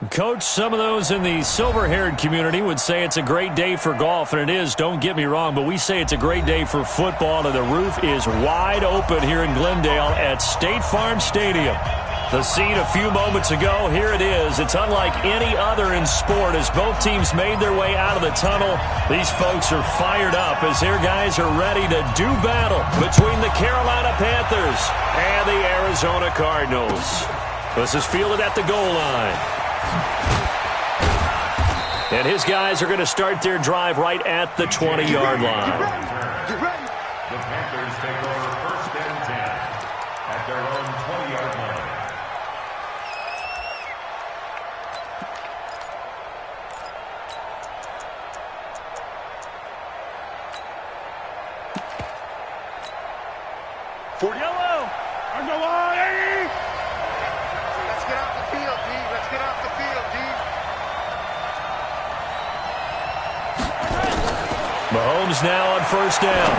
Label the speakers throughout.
Speaker 1: Coach, some of those in the silver-haired community would say it's a great day for golf, and it is, don't get me wrong, but we say it's a great day for football, and the roof is wide open here in Glendale at State Farm Stadium. The scene a few moments ago, here it is. It's unlike any other in sport as both teams made their way out of the tunnel. These folks are fired up as their guys are ready to do battle between the Carolina Panthers and the Arizona Cardinals. This is fielded at the goal line. And his guys are going to start their drive right at the 20-yard line.
Speaker 2: The Panthers take over first and 10 at their own 20-yard line.
Speaker 3: For yellow. On the line.
Speaker 4: Let's get off the field, D. Let's get off the field, D.
Speaker 1: Mahomes now on first down.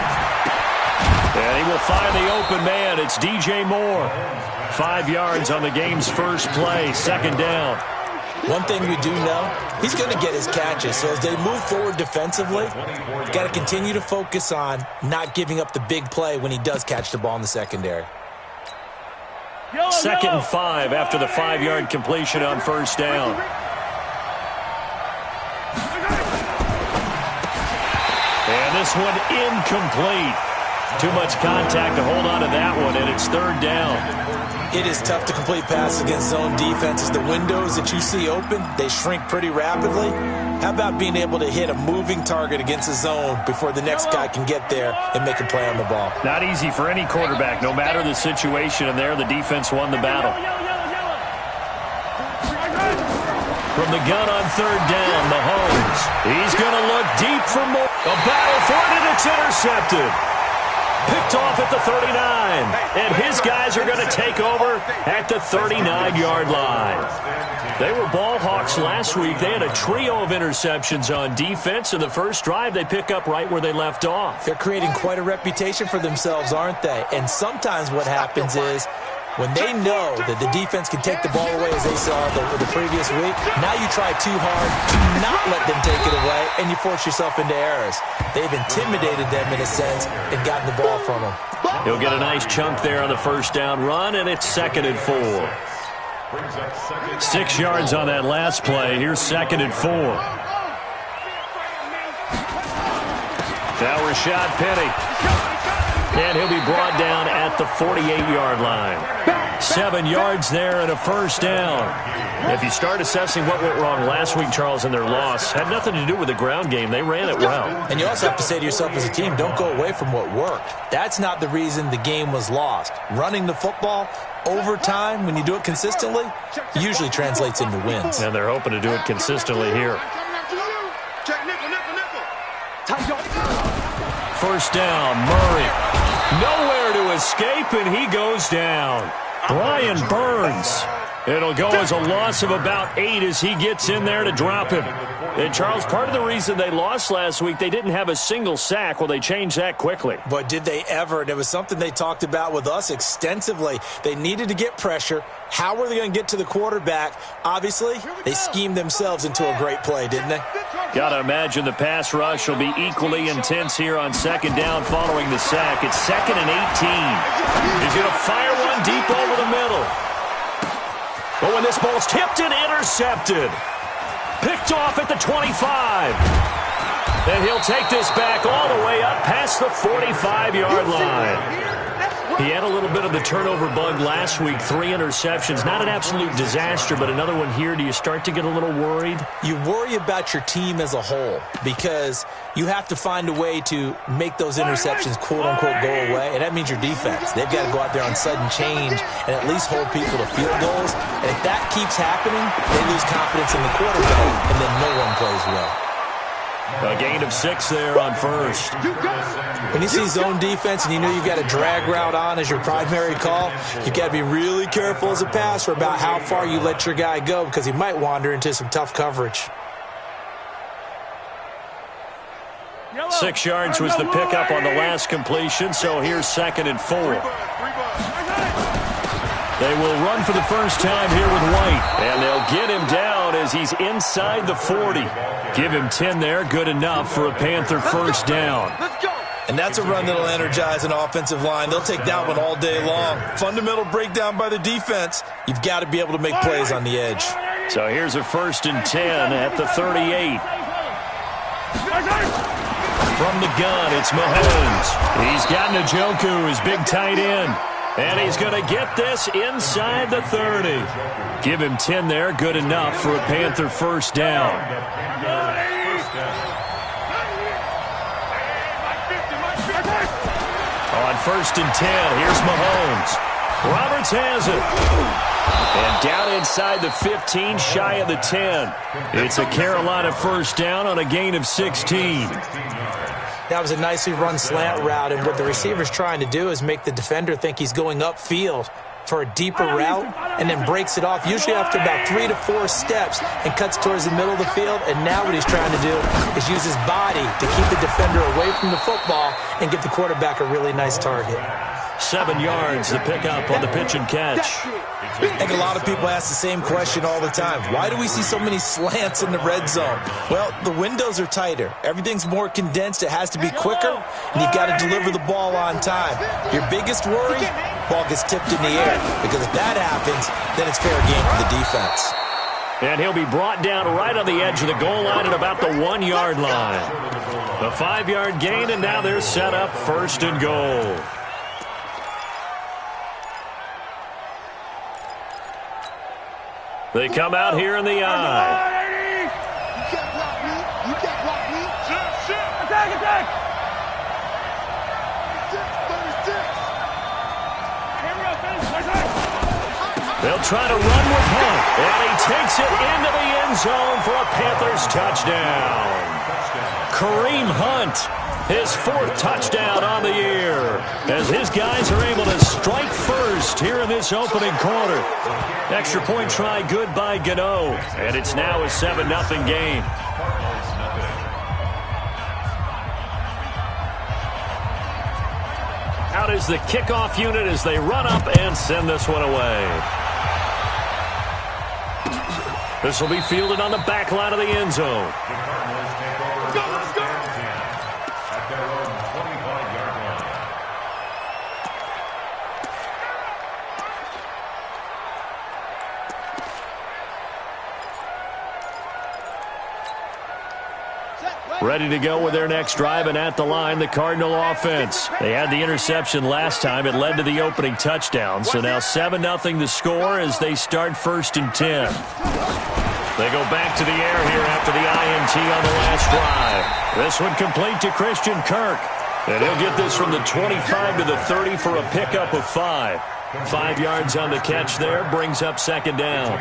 Speaker 1: And he will find the open man. It's DJ Moore. 5 yards on the game's first play. Second down.
Speaker 5: One thing we do know, he's going to get his catches. So as they move forward defensively, got to continue to focus on not giving up the big play when he does catch the ball in the secondary.
Speaker 1: Second and 5 after the 5-yard completion on first down. And this one incomplete. Too much contact to hold on to that one, and it's third down.
Speaker 5: It is tough to complete passes against zone defenses. The windows that you see open, they shrink pretty rapidly. How about being able to hit a moving target against a zone before the next guy can get there and make a play on the ball?
Speaker 1: Not easy for any quarterback, no matter the situation, and there the defense won the battle. From the gun on third down, Mahomes. He's going to look deep for more. A battle for it, and it's intercepted. Picked off at the 39. And his guys are going to take over at the 39-yard line. They were ball hawks last week. They had a trio of interceptions on defense. In the first drive, they pick up right where they left off.
Speaker 5: They're creating quite a reputation for themselves, aren't they? And sometimes what happens is when they know that the defense can take the ball away, as they saw the previous week, now you try too hard to not let them take it away, and you force yourself into errors. They've intimidated them in a sense and gotten the ball from them.
Speaker 1: He'll get a nice chunk there on the first down run, and it's second and 4. 6 yards on that last play. Here's second and 4. Now Rashad Penny. And he'll be brought down at the 48-yard line. 7 yards there and a first down. If you start assessing what went wrong last week, Charles, in their loss, had nothing to do with the ground game. They ran it well.
Speaker 5: And you also have to say to yourself as a team, don't go away from what worked. That's not the reason the game was lost. Running the football over time, when you do it consistently, usually translates into wins.
Speaker 1: And they're hoping to do it consistently here. First down, Murray. Nowhere to escape, and he goes down. Brian Burns. It'll go as a loss of about 8 as he gets in there to drop him. And, Charles, part of the reason they lost last week, they didn't have a single sack. Well, they changed that quickly.
Speaker 5: But did they ever? And it was something they talked about with us extensively. They needed to get pressure. How were they going to get to the quarterback? Obviously, they schemed themselves into a great play, didn't they?
Speaker 1: Got to imagine the pass rush will be equally intense here on second down following the sack. It's second and 18. He's going to fire one deep over the middle. But when this ball's tipped and intercepted. Picked off at the 25. And he'll take this back all the way up past the 45-yard line. He had a little bit of the turnover bug last week, 3 interceptions. Not an absolute disaster, but another one here. Do you start to get a little worried?
Speaker 5: You worry about your team as a whole because you have to find a way to make those interceptions, quote-unquote, go away, and that means your defense. They've got to go out there on sudden change and at least hold people to field goals. And if that keeps happening, they lose confidence in the quarterback, and then no one plays well.
Speaker 1: A gain of 6 there on first.
Speaker 5: When you see zone defense and you know you've got a drag route on as your primary call, you've got to be really careful as a passer about how far you let your guy go because he might wander into some tough coverage.
Speaker 1: 6 yards was the pickup on the last completion, so here's second and 4. They will run for the first time here with White. And they'll get him down as he's inside the 40. Give him 10 there. Good enough for a Panther first down.
Speaker 5: And that's a run that'll energize an offensive line. They'll take that one all day long. Fundamental breakdown by the defense. You've got to be able to make plays on the edge.
Speaker 1: So here's a 1st and 10 at the 38. From the gun, it's Mahomes. He's got Njoku, his big tight end. And he's going to get this inside the 30. Give him 10 there. Good enough for a Panther first down. On 1st and 10, here's Mahomes. Roberts has it. And down inside the 15, shy of the 10. It's a Carolina first down on a gain of 16.
Speaker 5: That was a nicely run slant route, and what the receiver's trying to do is make the defender think he's going upfield for a deeper route and then breaks it off, usually after about 3 to 4 steps, and cuts towards the middle of the field. And now what he's trying to do is use his body to keep the defender away from the football and give the quarterback a really nice target.
Speaker 1: 7 yards, the pickup on the pitch and catch.
Speaker 5: I think a lot of people ask the same question all the time. Why do we see so many slants in the red zone? Well, the windows are tighter. Everything's more condensed. It has to be quicker, and you've got to deliver the ball on time. Your biggest worry, ball gets tipped in the air, because if that happens, then it's fair game for the defense.
Speaker 1: And he'll be brought down right on the edge of the goal line at about the 1-yard line. The 5-yard gain, and now they're set up 1st and goal. They come out here in the eye.
Speaker 4: You can't block me. You can't block me.
Speaker 3: Attack, attack.
Speaker 4: 36.
Speaker 1: They'll try to run with Hunt. And he takes it into the end zone for a Panthers touchdown. Kareem Hunt, his 4th touchdown on the year, as his guys are able to strike first here in this opening quarter. Extra point try good by Gano, and it's now a 7-0 game. Out is the kickoff unit as they run up and send this one away. This will be fielded on the back line of the end zone. Ready to go with their next drive, and at the line, the Cardinal offense. They had the interception last time. It led to the opening touchdown. So now 7-0 the score as they start 1st and 10. They go back to the air here after the INT on the last drive. This one complete to Christian Kirk. And he'll get this from the 25 to the 30 for a pickup of 5. 5 yards on the catch there, brings up 2nd down.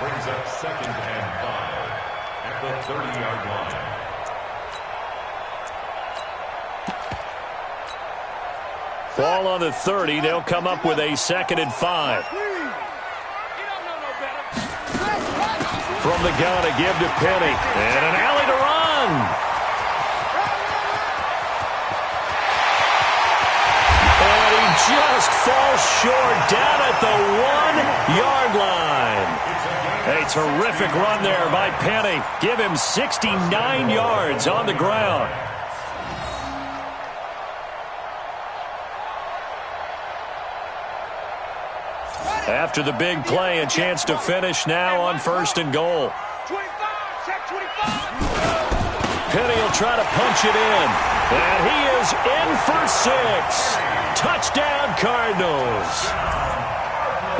Speaker 2: Brings up 2nd and 5 at the 30-yard line.
Speaker 1: Ball on the 30. They'll come up with a 2nd and 5. From the gun, a give to Penny. And an alley to run. And he just falls short down at the 1-yard line. A terrific run there by Penny. Give him 69 yards on the ground. After the big play, a chance to finish now on 1st and goal.
Speaker 3: 25, check 25.
Speaker 1: Penny will try to punch it in. And he is in for 6. Touchdown, Cardinals.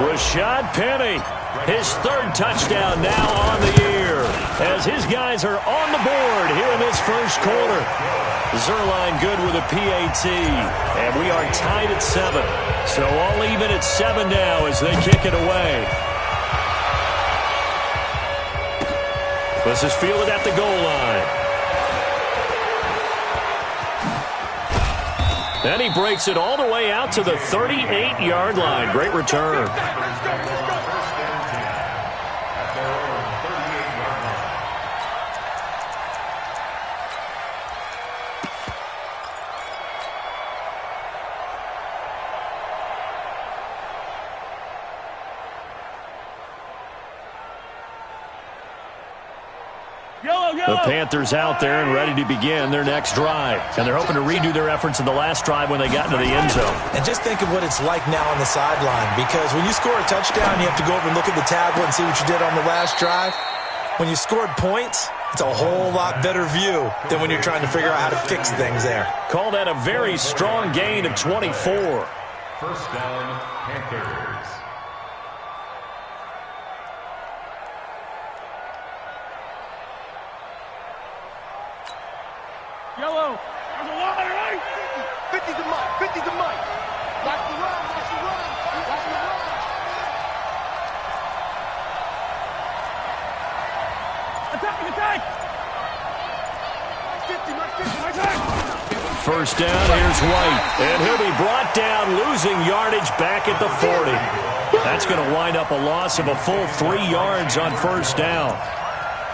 Speaker 1: Rashad Penny, his 3rd touchdown now on the year, as his guys are on the board here in this 1st quarter. Zerline good with a PAT, and we are tied at 7. So all even at 7 now as they kick it away. This is fielded at the goal line. Then he breaks it all the way out to the 38-yard line. Great return. The Panthers out there and ready to begin their next drive. And they're hoping to redo their efforts in the last drive when they got into the end zone.
Speaker 5: And just think of what it's like now on the sideline, because when you score a touchdown, you have to go over and look at the tablet and see what you did on the last drive. When you scored points, it's a whole lot better view than when you're trying to figure out how to fix things there.
Speaker 1: Call that a very strong gain of 24.
Speaker 2: First down, Panthers.
Speaker 3: Yellow. There's a line, right?
Speaker 4: 50 to Mike. 50 to Mike. Watch the run. Watch the run. Watch the run.
Speaker 3: Attack.
Speaker 4: 50, Mike 50.
Speaker 3: Mike 50.
Speaker 1: First down, here's White. And he'll be brought down, losing yardage back at the 40. That's going to wind up a loss of a full 3 yards on first down.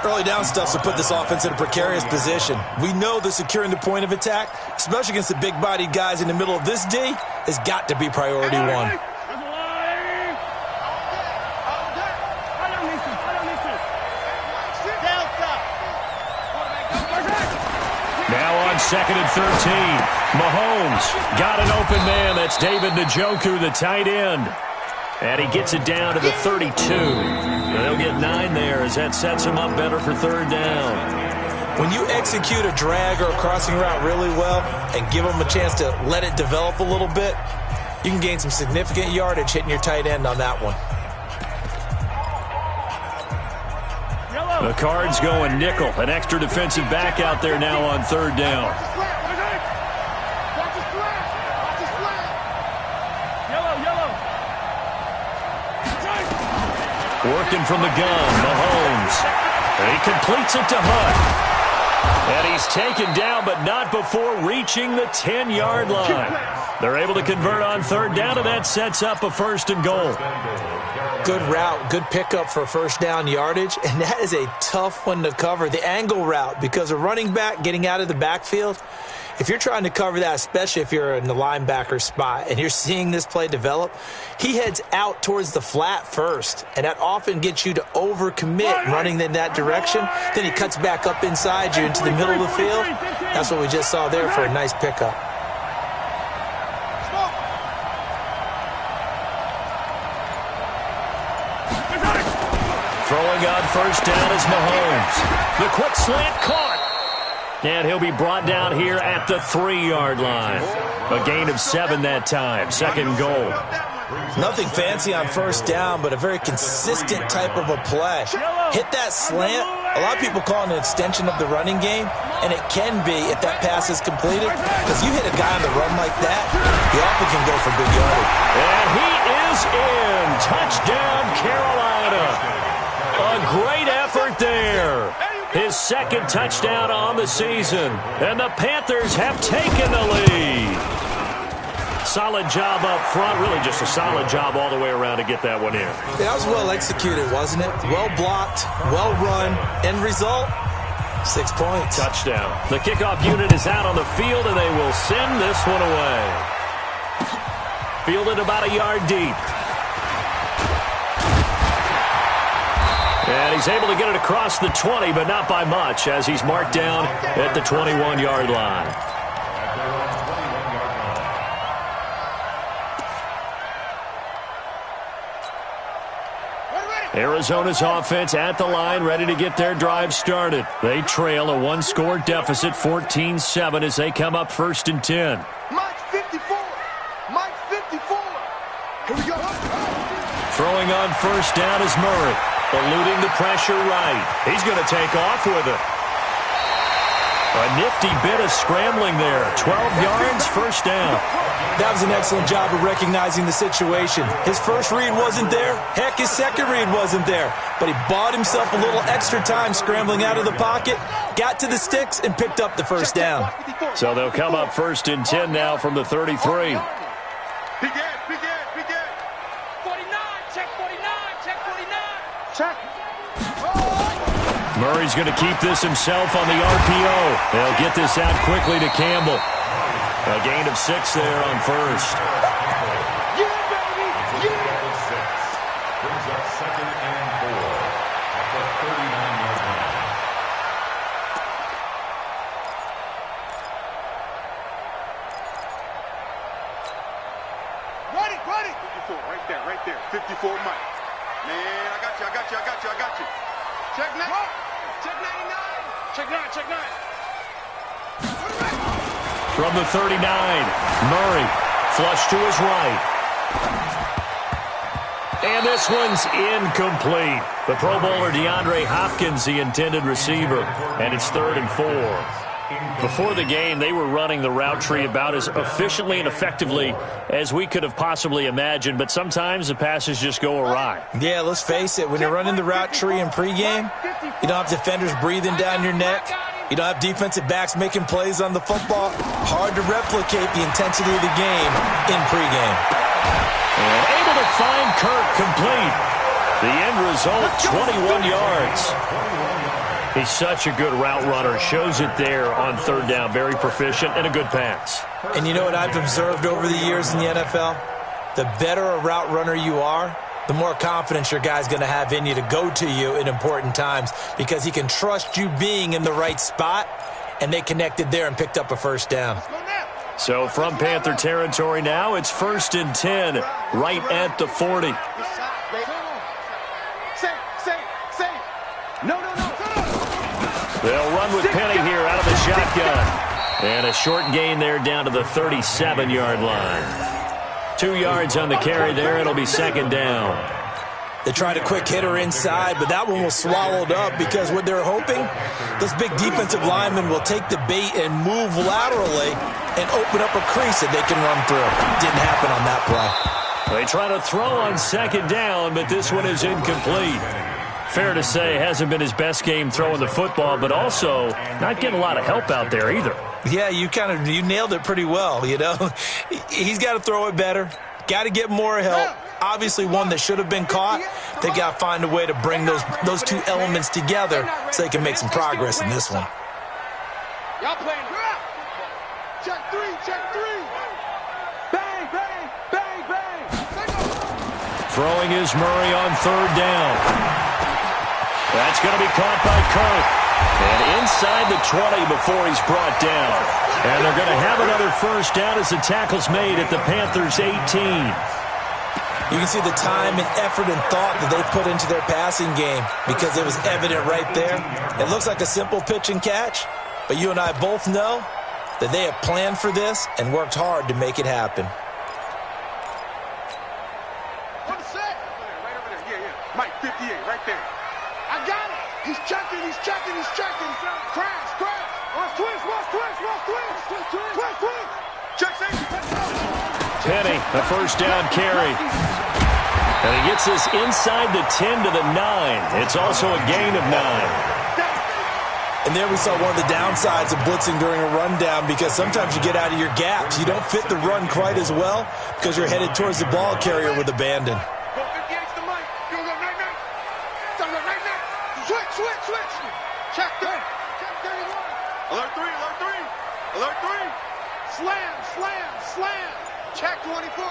Speaker 5: Early down stuff to put this offense in a precarious position. We know that securing the point of attack, especially against the big-bodied guys in the middle of this D, has got to be priority one.
Speaker 1: Now on 2nd and 13. Mahomes got an open man. That's David Njoku, the tight end. And he gets it down to the 32. They'll get 9 there as that sets him up better for third down.
Speaker 5: When you execute a drag or a crossing route really well and give them a chance to let it develop a little bit, you can gain some significant yardage hitting your tight end on that one.
Speaker 1: The Cards going nickel. An extra defensive back out there now on third down. Working from the gun, Mahomes. And he completes it to Hunt. And he's taken down, but not before reaching the 10-yard line. They're able to convert on third down, and that sets up a 1st and goal.
Speaker 5: Good route, good pickup for first down yardage, and that is a tough one to cover. The angle route, because a running back getting out of the backfield, if you're trying to cover that, especially if you're in the linebacker spot and you're seeing this play develop, he heads out towards the flat first, and that often gets you to overcommit running in that direction. Then he cuts back up inside you into the middle of the field. That's what we just saw there for a nice pickup.
Speaker 1: Throwing on first down is Mahomes. The quick slant caught. And he'll be brought down here at the 3-yard line. A gain of 7 that time. 2nd goal.
Speaker 5: Nothing fancy on first down, but a very consistent type of a play. Hit that slant. A lot of people call it an extension of the running game, and it can be if that pass is completed, because you hit a guy on the run like that, he often can go for big yardage.
Speaker 1: And he is in. Touchdown, Carolina. A great effort there. His 2nd touchdown on the season. And the Panthers have taken the lead. Solid job up front. Really just a solid job all the way around to get that one in.
Speaker 5: That was well executed, wasn't it? Well blocked, well run. End result, 6 points.
Speaker 1: Touchdown. The kickoff unit is out on the field, and they will send this one away. Fielded about a yard deep. And he's able to get it across the 20, but not by much, as he's marked down at the 21-yard line. Arizona's offense at the line, ready to get their drive started. They trail a 1-score deficit, 14-7, as they come up 1st and 10.
Speaker 4: Mike 54. Mike 54. Here we go.
Speaker 1: Throwing on first down is Murray. Eluding the pressure right. He's going to take off with it. A nifty bit of scrambling there. 12 yards, first down.
Speaker 5: That was an excellent job of recognizing the situation. His first read wasn't there. Heck, his second read wasn't there. But he bought himself a little extra time scrambling out of the pocket, got to the sticks, and picked up the first down.
Speaker 1: So they'll come up 1st and 10 now from the 33.
Speaker 4: Begin.
Speaker 3: 49, check 49, check 49.
Speaker 4: Check.
Speaker 1: Murray's going to keep this himself on the RPO. They'll get this out quickly to Campbell. A gain of 6 there on first.
Speaker 4: Yeah, baby. Yeah.
Speaker 2: 6 brings up 2nd and 4 at the 39-yard line.
Speaker 4: right there. 54 Mike. Man, I got you. Check 9. Check 99. Check 9. Check 9.
Speaker 1: From the 39, Murray, flush to his right. And this one's incomplete. The Pro Bowler DeAndre Hopkins, the intended receiver, and it's 3rd and 4. Before the game, they were running the route tree about as efficiently and effectively as we could have possibly imagined, but sometimes the passes just go awry.
Speaker 5: Yeah, let's face it, when you're running the route tree in pregame, you don't have defenders breathing down your neck. You don't have defensive backs making plays on the football. Hard to replicate the intensity of the game in pregame.
Speaker 1: And able to find Kirk complete. The end result, 21 yards. He's such a good route runner. Shows it there on 3rd down. Very proficient and a good pass.
Speaker 5: And you know what I've observed over the years in the NFL? The better a route runner you are, the more confidence your guy's going to have in you to go to you in important times because he can trust you being in the right spot, and they connected there and picked up a 1st down.
Speaker 1: So from Panther territory now, it's 1st and 10, right at the 40. They'll run with Penny here out of the shotgun. And a short gain there down to the 37-yard line. 2 yards on the carry there. It'll be 2nd down.
Speaker 5: They tried a quick hitter inside, but that one was swallowed up because what they're hoping, those big defensive linemen will take the bait and move laterally and open up a crease that they can run through. Didn't happen on that play.
Speaker 1: They try to throw on 2nd down, but this one is incomplete. Fair to say, hasn't been his best game throwing the football, but also not getting a lot of help out there either.
Speaker 5: Yeah, you nailed it pretty well, you know. He's got to throw it better. Got to get more help. Obviously one that should have been caught. They got to find a way to bring those two elements together so they can make some progress in this one.
Speaker 4: Y'all playing. Check 3. Bang, bang, bang, bang.
Speaker 1: Throwing is Murray on 3rd down. That's going to be caught by Kirk. And inside the 20 before he's brought down. And they're going to have another 1st down as the tackle's made at the Panthers' 18.
Speaker 5: You can see the time and effort and thought that they put into their passing game because it was evident right there. It looks like a simple pitch and catch, but you and I both know that they have planned for this and worked hard to make it happen.
Speaker 4: Right over there. Yeah. Mike, 58, right there. I got it. He's checking. Crash. Watch twist. Check safety.
Speaker 1: Penny, a 1st down carry. And he gets this inside the 10 to the 9. It's also a gain of 9.
Speaker 5: And there we saw one of the downsides of blitzing during a rundown because sometimes you get out of your gaps. You don't fit the run quite as well because you're headed towards the ball carrier with abandon.
Speaker 4: Go 58 to Mike. You go night. Switch. Check 31. Alert 3. Slam. Check 24.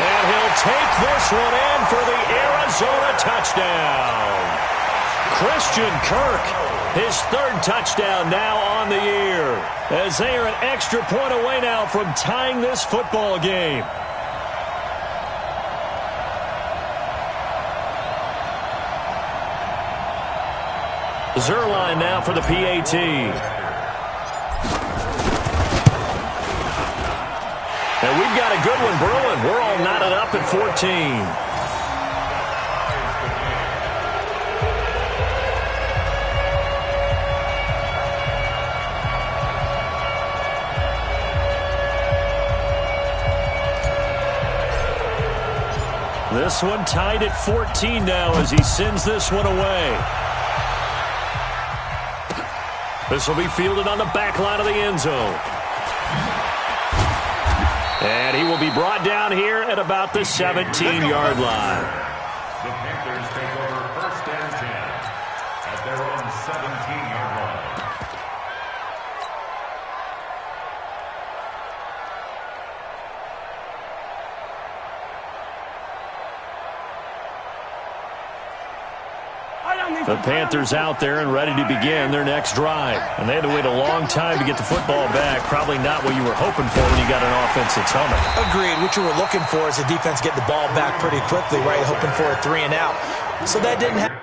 Speaker 1: And he'll take this one in for the Arizona touchdown. Christian Kirk, his 3rd touchdown now on the year, as they are an extra point away now from tying this football game. Zerline now for the PAT. And we've got a good one brewing. We're all knotted up at 14. This one tied at 14 now as he sends this one away. This will be fielded on the back line of the end zone. And he will be brought down here at about the 17-yard line.
Speaker 2: The Panthers take over 1st and 10 at their own 17-yard line.
Speaker 3: I don't need
Speaker 1: The Panthers out there and ready to begin their next drive. And they had to wait a long time to get the football back. Probably not what you were hoping for when you got an offense that's humming.
Speaker 5: Agreed. What you were looking for is the defense get the ball back pretty quickly, right? Hoping for a 3-and-out. So that didn't happen.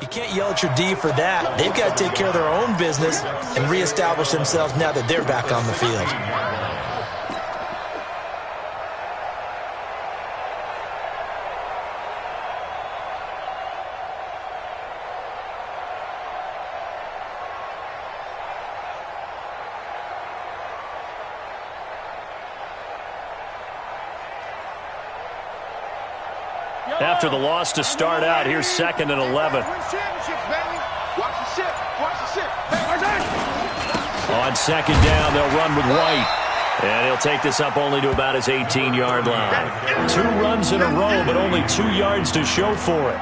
Speaker 5: You can't yell at your D for that. They've got to take care of their own business and reestablish themselves now that they're back on the field.
Speaker 1: After the loss to start out, here's 2nd and 11. On 2nd down, they'll run with White. And he'll take this up only to about his 18-yard line. 2 runs in a row, but only 2 yards to show for it.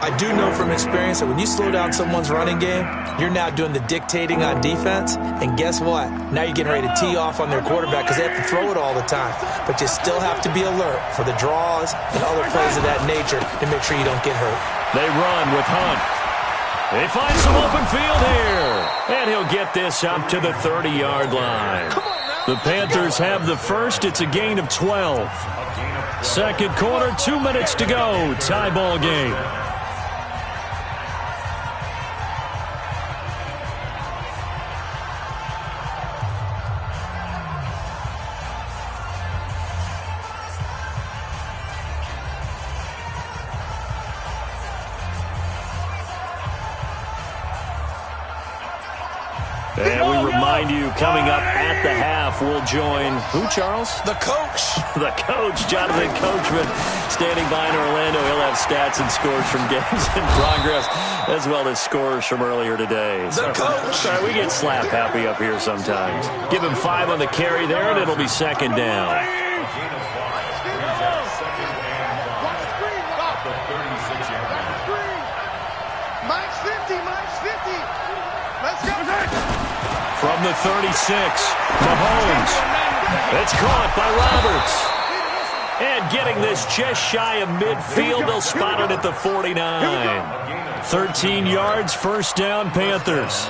Speaker 5: I do know from experience that when you slow down someone's running game, you're now doing the dictating on defense. And guess what? Now you're getting ready to tee off on their quarterback because they have to throw it all the time. But you still have to be alert for the draws and other plays of that nature to make sure you don't get hurt.
Speaker 1: They run with Hunt. They find some open field here. And he'll get this up to the 30-yard line. The Panthers have the first. It's a gain of 12. Second quarter, 2 minutes to go. Tie ball game. And we remind you, coming up at the half, we'll join who, Charles?
Speaker 5: The coach.
Speaker 1: The coach, Jonathan Coachman, standing by in Orlando. He'll have stats and scores from games in progress, as well as scores from earlier today.
Speaker 5: The coach.
Speaker 1: Sorry, we get slap happy up here sometimes. Give him 5 on the carry there, and it'll be 2nd down. From the 36. Mahomes. It's caught by Roberts. And getting this just shy of midfield, they'll spot it at the 49. 13 yards, first down, Panthers.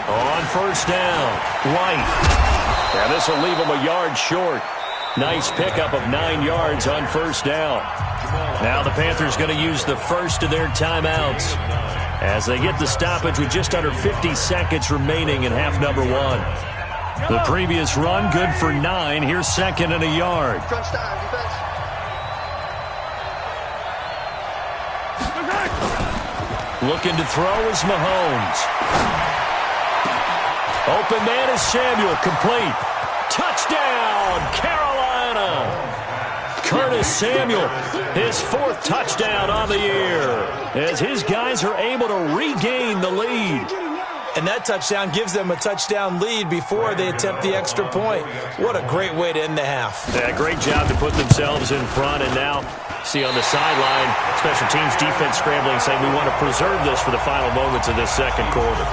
Speaker 1: On first down, White. Yeah, this will leave him a yard short. Nice pickup of 9 yards on first down. Now the Panthers going to use the first of their timeouts as they get the stoppage with just under 50 seconds remaining in half number one. The previous run, good for 9. Here's second and a yard. Looking to throw is Mahomes. Open man is Samuel, complete. Touchdown, Carolina! Curtis Samuel, his 4th touchdown on the year, as his guys are able to regain the lead.
Speaker 5: And that touchdown gives them a touchdown lead before they attempt the extra point. What a great way to end the half.
Speaker 1: Yeah, great job to put themselves in front, and now see on the sideline, special teams defense scrambling, saying we want to preserve this for the final moments of this second quarter.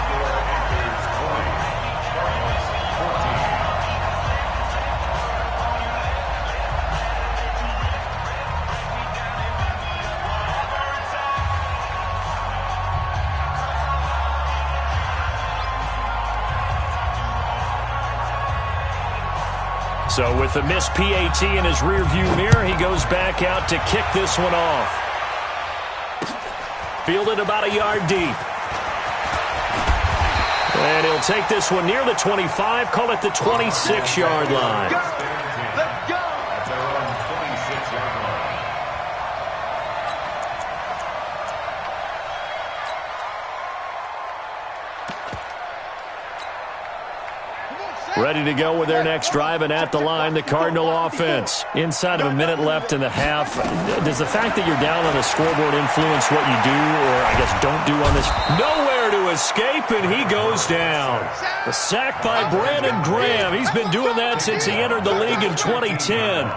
Speaker 1: So with the missed PAT in his rearview mirror, he goes back out to kick this one off. Fielded about a yard deep. And he'll take this one near the 25, call it the 26-yard line.
Speaker 4: Let's go.
Speaker 2: At their own 26-yard line.
Speaker 1: Ready to go with their next drive, and at the line, the Cardinal offense. Inside of a minute left in the half, does the fact that you're down on the scoreboard influence what you do, or I guess don't do on this? Nowhere to escape, and he goes down. A sack by Brandon Graham. He's been doing that since he entered the league in 2010.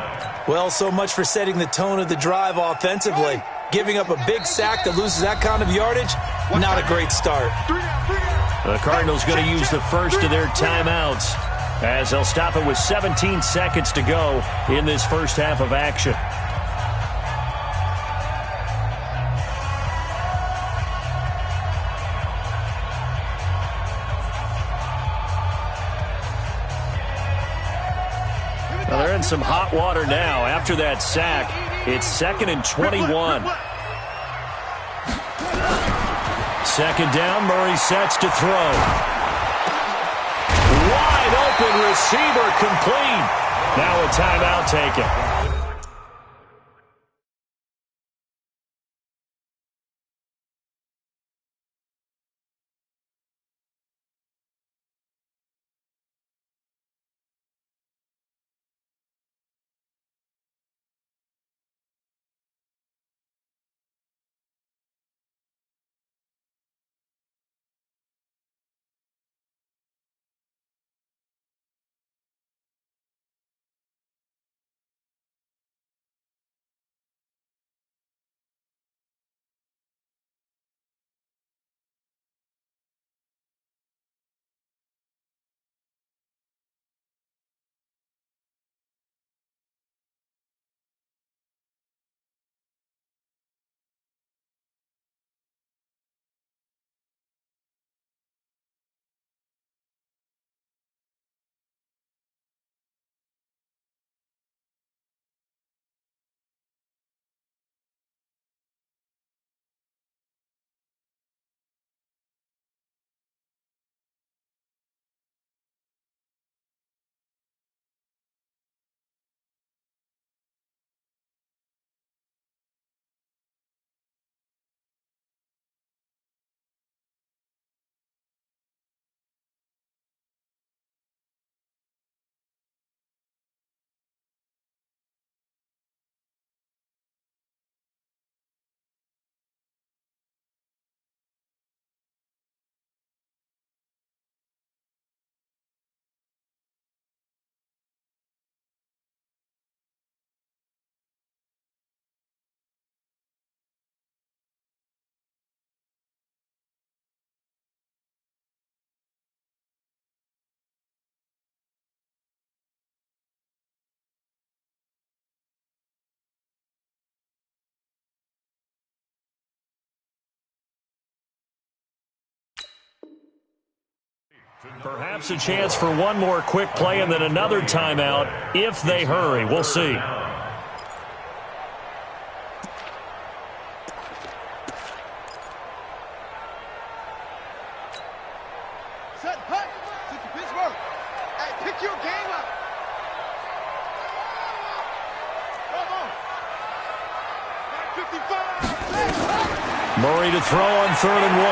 Speaker 5: Well, so much for setting the tone of the drive offensively. Giving up a big sack that loses that kind of yardage, not a great start.
Speaker 1: The Cardinals going to use the first of their timeouts as they'll stop it with 17 seconds to go in this first half of action. Well, they're in some hot water now. After that sack, it's 2nd and 21. Second down, Murray sets to throw. Wide open receiver, complete. Now a timeout taken. Perhaps a chance for one more quick play and then another timeout if they hurry. We'll see.
Speaker 4: Set, hut. Pittsburgh. Hey, pick your game up. Come on. 55.
Speaker 1: Murray to throw on 3rd and 1.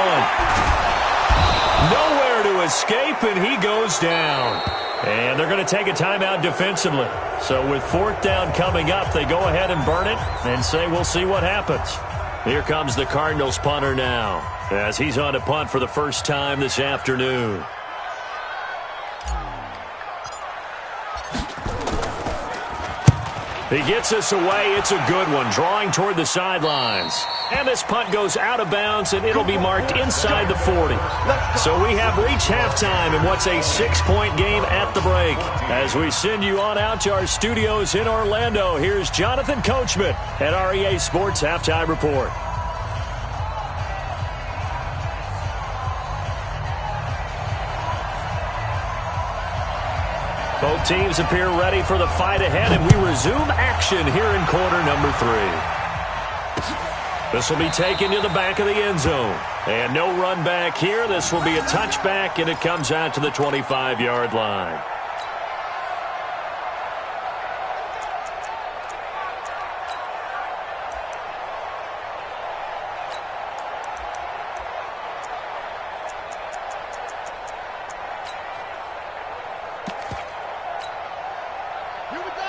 Speaker 1: Nowhere to escape, and he goes down. And they're going to take a timeout defensively. So with 4th down coming up, they go ahead and burn it and say we'll see what happens. Here comes the Cardinals punter now as he's on to punt for the first time this afternoon. He gets us away. It's a good one, drawing toward the sidelines. And this punt goes out of bounds, and it'll be marked inside the 40. So we have reached halftime in what's a 6-point game at the break. As we send you on out to our studios in Orlando, here's Jonathan Coachman at REA Sports Halftime Report. Both teams appear ready for the fight ahead, and we resume action here in quarter number 3. This will be taken to the back of the end zone. And no run back here. This will be a touchback, and it comes out to the 25-yard line.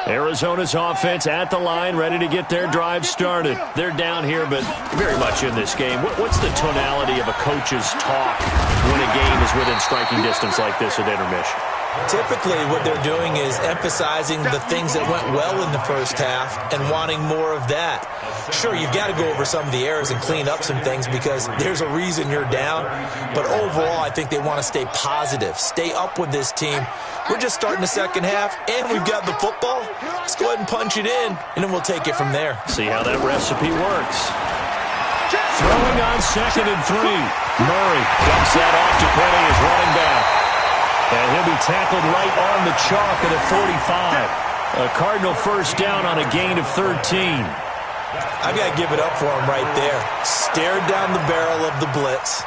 Speaker 1: Arizona's offense at the line, ready to get their drive started. They're down here, but very much in this game. What's the tonality of a coach's talk when a game is within striking distance like this at intermission?
Speaker 5: Typically, what they're doing is emphasizing the things that went well in the first half and wanting more of that. Sure, you've got to go over some of the errors and clean up some things because there's a reason you're down. But overall, I think they want to stay positive, stay up with this team. We're just starting the second half, and we've got the football. Let's go ahead and punch it in, and then we'll take it from there.
Speaker 1: See how that recipe works. Throwing on 2nd and 3. Murray dumps that off to Penny as running back. And he'll be tackled right on the chalk at a 45. A Cardinal first down on a gain of 13.
Speaker 5: I've got to give it up for him right there. Stared down the barrel of the blitz,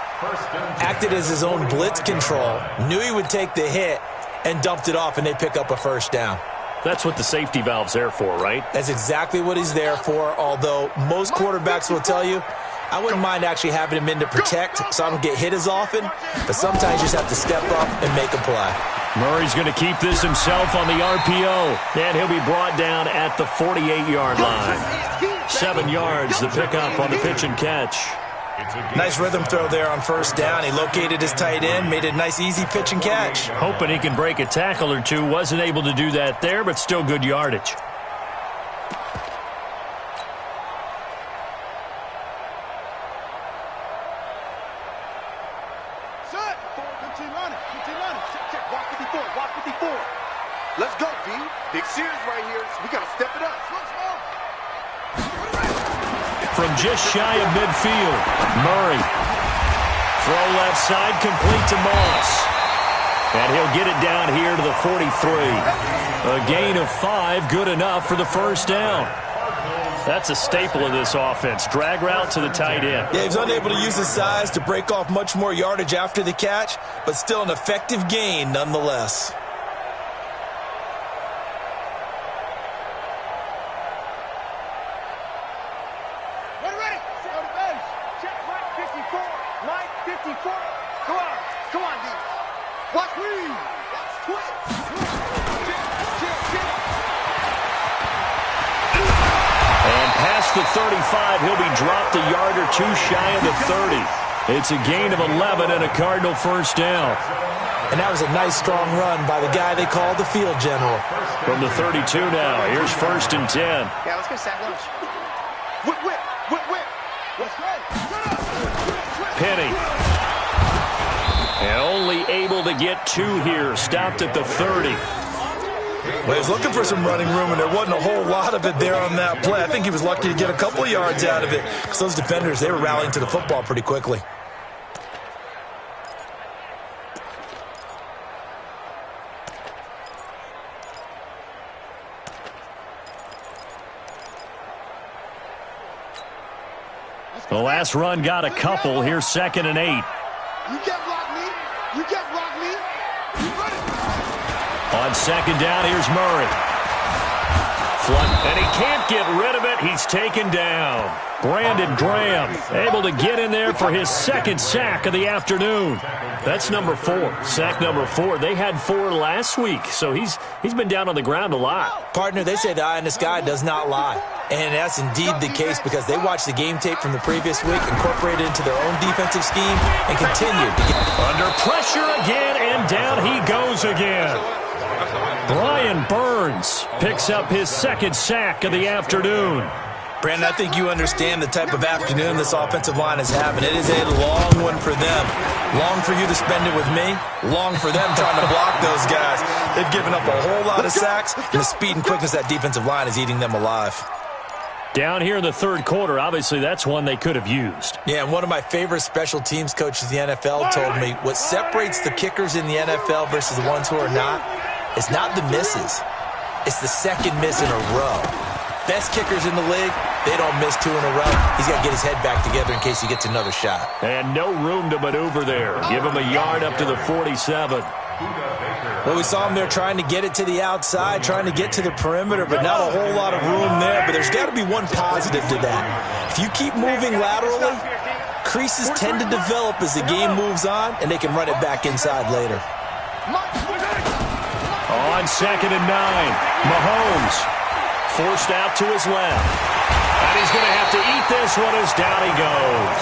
Speaker 5: acted as his own blitz control, knew he would take the hit, and dumped it off, and they pick up a first down.
Speaker 1: That's what the safety valve's there for, right?
Speaker 5: That's exactly what he's there for, although most quarterbacks will tell you, I wouldn't mind actually having him in to protect so I don't get hit as often, but sometimes you just have to step up and make a play.
Speaker 1: Murray's going to keep this himself on the RPO, and he'll be brought down at the 48-yard line. 7 yards, the pickup on the pitch and catch.
Speaker 5: Nice rhythm throw there on first down. He located his tight end, made a nice easy pitch and catch.
Speaker 1: Hoping he can break a tackle or two. Wasn't able to do that there, but still good yardage.
Speaker 4: Let's go, D. Big series right here. We got to step it up.
Speaker 1: From just shy of midfield, Murray. Throw left side, complete to Moss. And he'll get it down here to the 43. A gain of 5, good enough for the first down. That's a staple of this offense. Drag route to the tight end.
Speaker 5: Yeah, he was unable to use his size to break off much more yardage after the catch, but still an effective gain nonetheless.
Speaker 1: The 35, he'll be dropped a yard or two shy of the 30. It's a gain of 11 and a Cardinal first down.
Speaker 5: And that was a nice, strong run by the guy they call the field general.
Speaker 1: From the 32 now, here's 1st and 10.
Speaker 3: Yeah, let's get sack lunch.
Speaker 4: Whip. Let's go.
Speaker 1: Penny. And only able to get 2 here, stopped at the 30.
Speaker 5: Well, he was looking for some running room, and there wasn't a whole lot of it there on that play. I think he was lucky to get a couple of yards out of it because those defenders, they were rallying to the football pretty quickly.
Speaker 1: The last run got a couple. Here's 2nd and 8.
Speaker 4: You can't block me. You can't block me. You run it.
Speaker 1: On 2nd down, here's Murray. And he can't get rid of it. He's taken down. Brandon Graham able to get in there for his 2nd sack of the afternoon. That's number 4. Sack number 4. They had 4 last week, so he's been down on the ground a lot.
Speaker 5: Partner, they say the eye in the sky does not lie. And that's indeed the case because they watched the game tape from the previous week, incorporated it into their own defensive scheme, and continued to get
Speaker 1: under pressure again, and down he goes again. Brian Burns picks up his 2nd sack of the afternoon.
Speaker 5: Brandon, I think you understand the type of afternoon this offensive line is having. It is a long one for them. Long for you to spend it with me. Long for them trying to block those guys. They've given up a whole lot of sacks, and the speed and quickness of that defensive line is eating them alive.
Speaker 1: Down here in the 3rd quarter, obviously that's one they could have used.
Speaker 5: Yeah, and one of my favorite special teams coaches in the NFL told me what separates the kickers in the NFL versus the ones who are not, it's not the misses. It's the 2nd miss in a row. Best kickers in the league, they don't miss 2 in a row. He's got to get his head back together in case he gets another shot.
Speaker 1: And no room to maneuver there. Give him a yard up to the 47.
Speaker 5: Well, we saw him there trying to get it to the outside, trying to get to the perimeter, but not a whole lot of room there. But there's got to be one positive to that. If you keep moving laterally, creases tend to develop as the game moves on, and they can run it back inside later.
Speaker 1: On 2nd and 9, Mahomes forced out to his left. And he's going to have to eat this one as down he goes.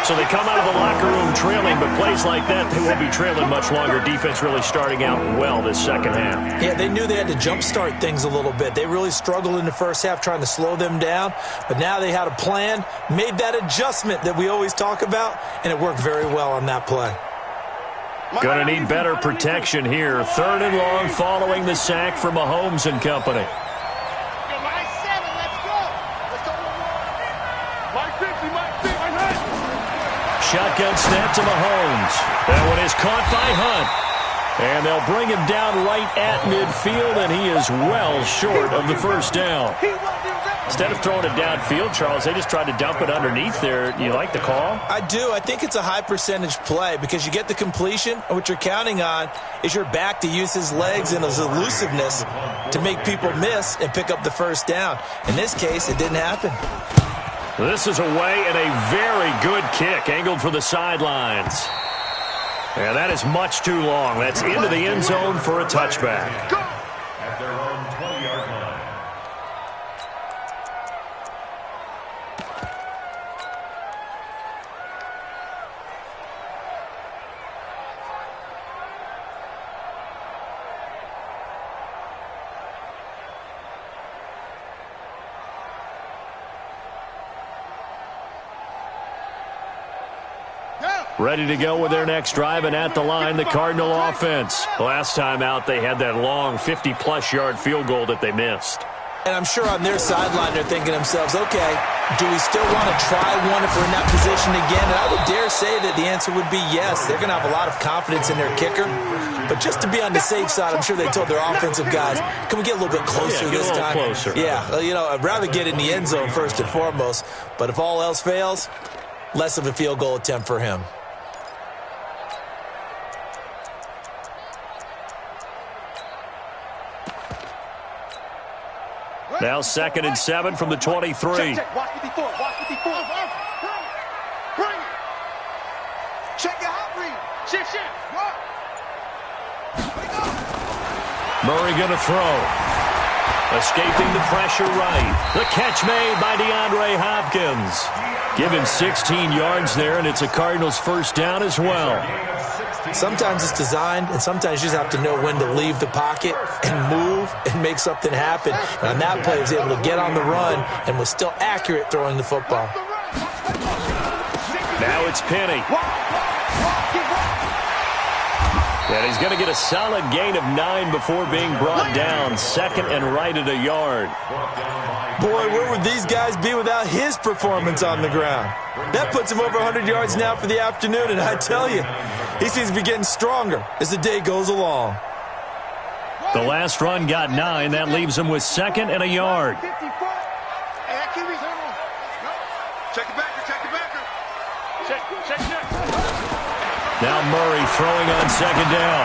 Speaker 1: So they come out of the locker room trailing, but plays like that, they won't be trailing much longer. Defense really starting out well this 2nd half.
Speaker 5: Yeah, they knew they had to jumpstart things a little bit. They really struggled in the 1st half trying to slow them down, but now they had a plan, made that adjustment that we always talk about, and it worked very well on that play.
Speaker 1: Going to need better protection here. 3rd and long following the sack for Mahomes and company. Shotgun snap to Mahomes. That one is caught by Hunt. And they'll bring him down right at midfield, and he is well short of the 1st down. Instead of throwing it downfield, Charles, they just tried to dump it underneath there. Do you like the call?
Speaker 5: I do. I think it's a high percentage play because you get the completion, and what you're counting on is your back to use his legs and his elusiveness to make people miss and pick up the 1st down. In this case, it didn't happen.
Speaker 1: This is away and a very good kick, angled for the sidelines. And that is much too long. That's into the end zone for a touchback.
Speaker 2: At their own 20-yard line.
Speaker 1: Ready to go with their next drive, and at the line, the Cardinal offense. Last time out, they had that long 50-plus yard field goal that they missed.
Speaker 5: And I'm sure on their sideline, they're thinking to themselves, okay, do we still want to try one if we're in that position again? And I would dare say that the answer would be yes. They're going to have a lot of confidence in their kicker. But just to be on the safe side, I'm sure they told their offensive guys, can we get a little bit closer this time?
Speaker 1: Closer.
Speaker 5: Yeah, well, you know, I'd rather get in the end zone first and foremost. But if all else fails, less of a field goal attempt for him.
Speaker 1: Now 2nd and 7 from the 23.
Speaker 4: Check. Watch 54. Watch 54. Bring it. Check your hot read. Shift. What?
Speaker 1: Murray going to throw. Escaping the pressure right. The catch made by DeAndre Hopkins. Give him 16 yards there, and it's a Cardinals 1st down as well.
Speaker 5: Sometimes it's designed, and sometimes you just have to know when to leave the pocket and move and make something happen. And on that play, he was able to get on the run and was still accurate throwing the football.
Speaker 1: Now it's Penny. And he's going to get a solid gain of 9 before being brought down. 2nd and right at a yard.
Speaker 5: Boy, where would these guys be without his performance on the ground? That puts him over 100 yards now for the afternoon, and I tell you, he seems to be getting stronger as the day goes along.
Speaker 1: The last run got 9. That leaves him with 2nd and a yard.
Speaker 4: Check it back.
Speaker 1: Now Murray throwing on second down.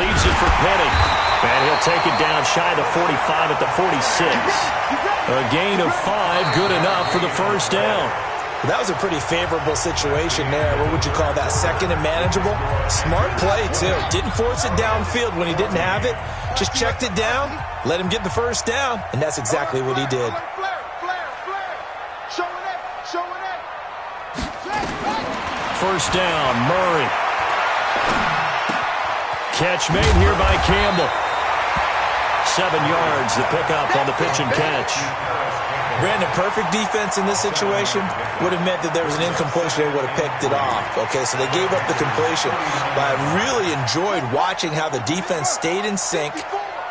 Speaker 1: Leaves it for Penny. And he'll take it down shy of the 45 at the 46. A gain of 5, good enough for the first down.
Speaker 5: That was a pretty favorable situation there. What would you call that? Second and manageable? Smart play, too. Didn't force it downfield when he didn't have it. Just checked it down, let him get the first down, and that's exactly what he did.
Speaker 1: First down, Murray. Catch made here by Campbell. 7 yards, the pickup on the pitch and catch.
Speaker 5: Brandon, perfect defense in this situation would have meant that there was an incompletion. They would have picked it off. Okay, so they gave up the completion. But I really enjoyed watching how the defense stayed in sync,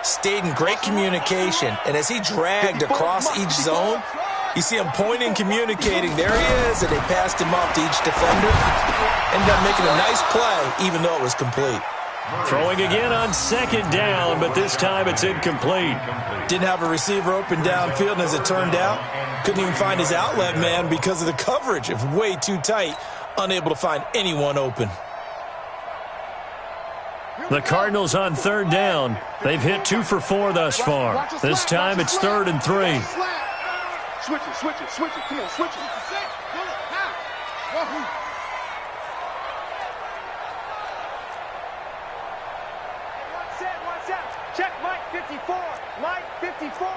Speaker 5: stayed in great communication. And as he dragged across each zone, you see him pointing, communicating. There he is, and they passed him off to each defender. Ended up making a nice play, even though it was complete.
Speaker 1: Throwing again on second down, but this time it's incomplete.
Speaker 5: Didn't have a receiver open downfield, and as it turned out, couldn't even find his outlet man because of the coverage. It was way too tight, unable to find anyone open.
Speaker 1: The Cardinals on third down. They've hit 2 for 4 thus far. This time it's 3rd and 3.
Speaker 4: Switch it, switch it, switch it. Come on, switch it.
Speaker 3: Check Mike 54. Mike 54.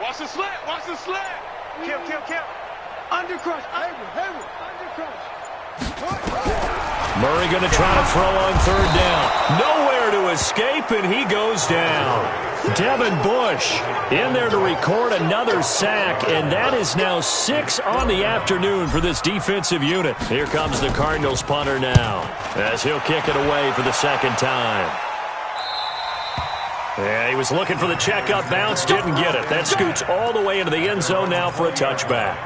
Speaker 4: Watch the slant. Watch the slant.
Speaker 3: Kill. Undercrush. Hayward. Undercrush.
Speaker 1: Murray going to try to throw on third down. Nowhere to escape, and he goes down. Devin Bush in there to record another sack, and that is now 6 on the afternoon for this defensive unit. Here comes the Cardinals punter now, as he'll kick it away for the second time. Yeah, he was looking for the checkup bounce, didn't get it. That scoots all the way into the end zone now for a touchback.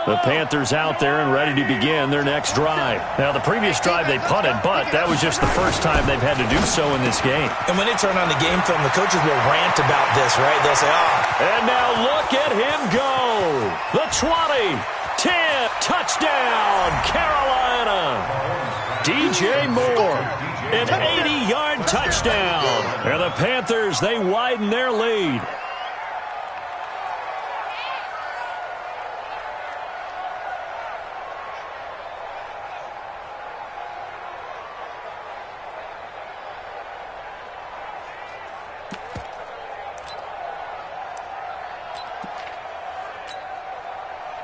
Speaker 1: The Panthers out there and ready to begin their next drive. Now, the previous drive they punted, but that was just the first time they've had to do so in this game.
Speaker 5: And when they turn on the game film, the coaches will rant about this, right? They'll say,
Speaker 1: And now look at him go. The 20, 10, touchdown, Carolina. DJ Moore, an 80-yard touchdown. And the Panthers, they widen their lead.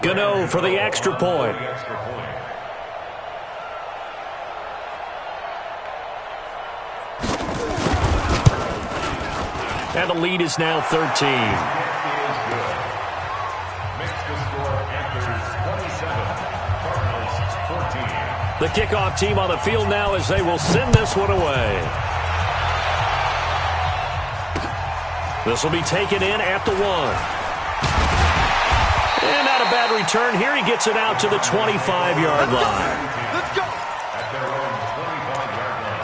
Speaker 1: Gano for the extra point. And the lead is now 13. The kickoff team on the field now as they will send this one away. This will be taken in at the 1. And not a bad return. Here he gets it out to the 25-yard line.
Speaker 4: Let's go.
Speaker 2: At their own 25-yard line.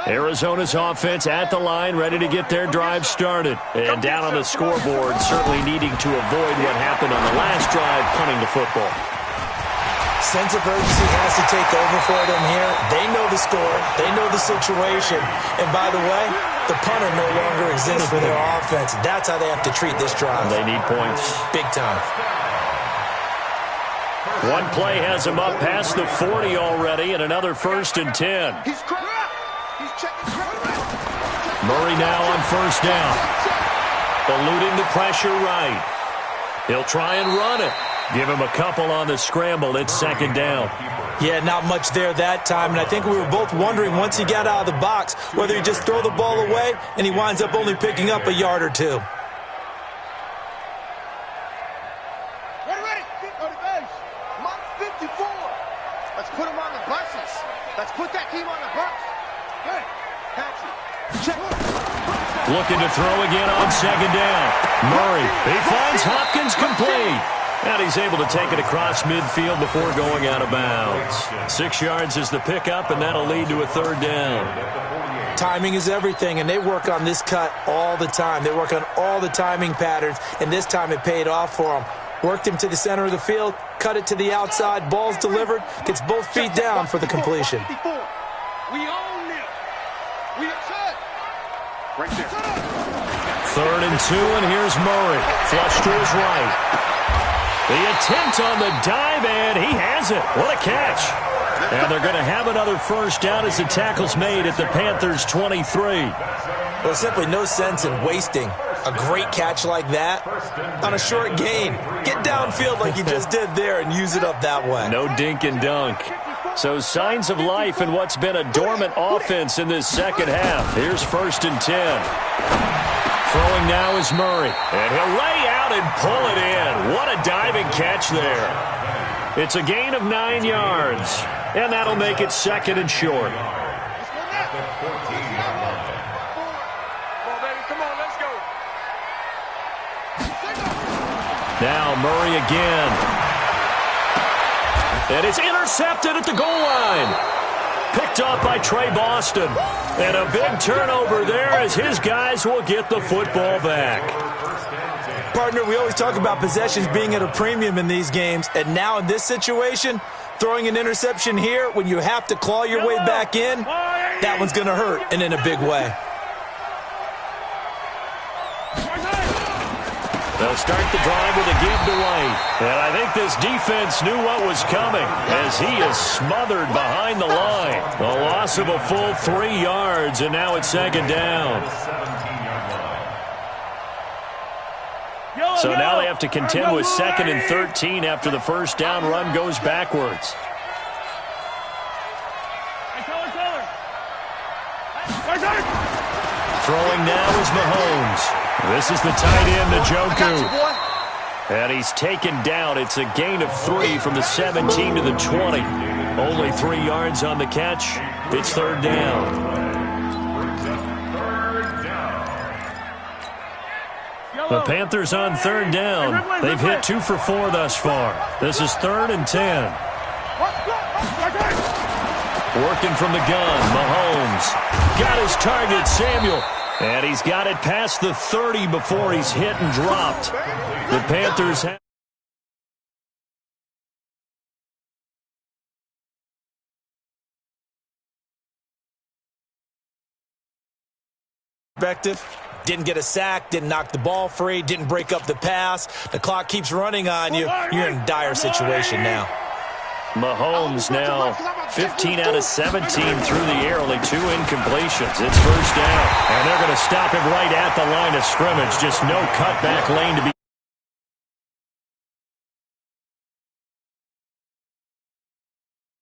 Speaker 1: Arizona's offense at the line, ready to get their drive started. And down on the scoreboard, certainly needing to avoid what happened on the last drive, punting the football.
Speaker 5: sense of urgency has to take over for them here. They know the score. They know the situation. And by the way, the punter no longer exists for their offense. That's how they have to treat this drive.
Speaker 1: They need points.
Speaker 5: Big time.
Speaker 1: One play has him up past the 40 already, and another 1st and 10.
Speaker 4: He's checking.
Speaker 1: Murray now on 1st down. Eluding the pressure right. He'll try and run it. Give him a couple on the scramble. It's second down.
Speaker 5: Yeah, not much there that time, and I think we were both wondering once he got out of the box whether he'd just throw the ball away and he winds up only picking up a yard or two.
Speaker 4: Ready. Go to base. Mike 54. Let's put him on the buses. Let's put that team on the bus. Good. Catch it. Check.
Speaker 1: Looking to throw again on second down. Murray, he finds Hopkins complete. And he's able to take it across midfield before going out of bounds. 6 yards is the pickup, and that'll lead to a third down.
Speaker 5: Timing is everything, and they work on this cut all the time. They work on all the timing patterns, and this time it paid off for them. Worked him to the center of the field, cut it to the outside, ball's delivered, gets both feet down for the completion.
Speaker 4: We own them. We upset. Right there.
Speaker 1: 3rd and 2, and here's Murray. Flush to his right. The attempt on the dive, and he has it. What a catch. And they're going to have another first down as the tackle's made at the Panthers' 23.
Speaker 5: There's simply no sense in wasting a great catch like that on a short gain. Get downfield like you just did there and use it up that way.
Speaker 1: No dink and dunk. So signs of life in what's been a dormant offense in this second half. Here's 1st and 10. Throwing now is Murray. And he'll lay out and pull it in. What a diving catch there. It's a gain of 9 yards. And that'll make it 2nd and short. Now Murray again. And it's intercepted at the goal line. Picked off by Trey Boston. And a big turnover there as his guys will get the football back.
Speaker 5: Partner, we always talk about possessions being at a premium in these games. And now in this situation, throwing an interception here when you have to claw your way back in, that one's going to hurt, and in a big way.
Speaker 1: They'll start the drive with a give to White. And I think this defense knew what was coming as he is smothered behind the line. A loss of a full 3 yards, and now it's 2nd down. So now they have to contend with 2nd and 13 after the first down run goes backwards. Throwing now is Mahomes. This is the tight end, Njoku. And he's taken down. It's a gain of 3 from the 17 to the 20. Only 3 yards on the catch. It's 3rd down. The Panthers on 3rd down. They've hit 2 for 4 thus far. This is 3rd and 10. Working from the gun, Mahomes. Got his target, Samuel. And he's got it past the 30 before he's hit and dropped. The Panthers have...
Speaker 5: Didn't get a sack, didn't knock the ball free, didn't break up the pass. The clock keeps running on you. You're in a dire situation now.
Speaker 1: Mahomes now 15 out of 17 through the air, only 2 incompletions. It's 1st down, and they're going to stop him right at the line of scrimmage. Just no cutback lane to be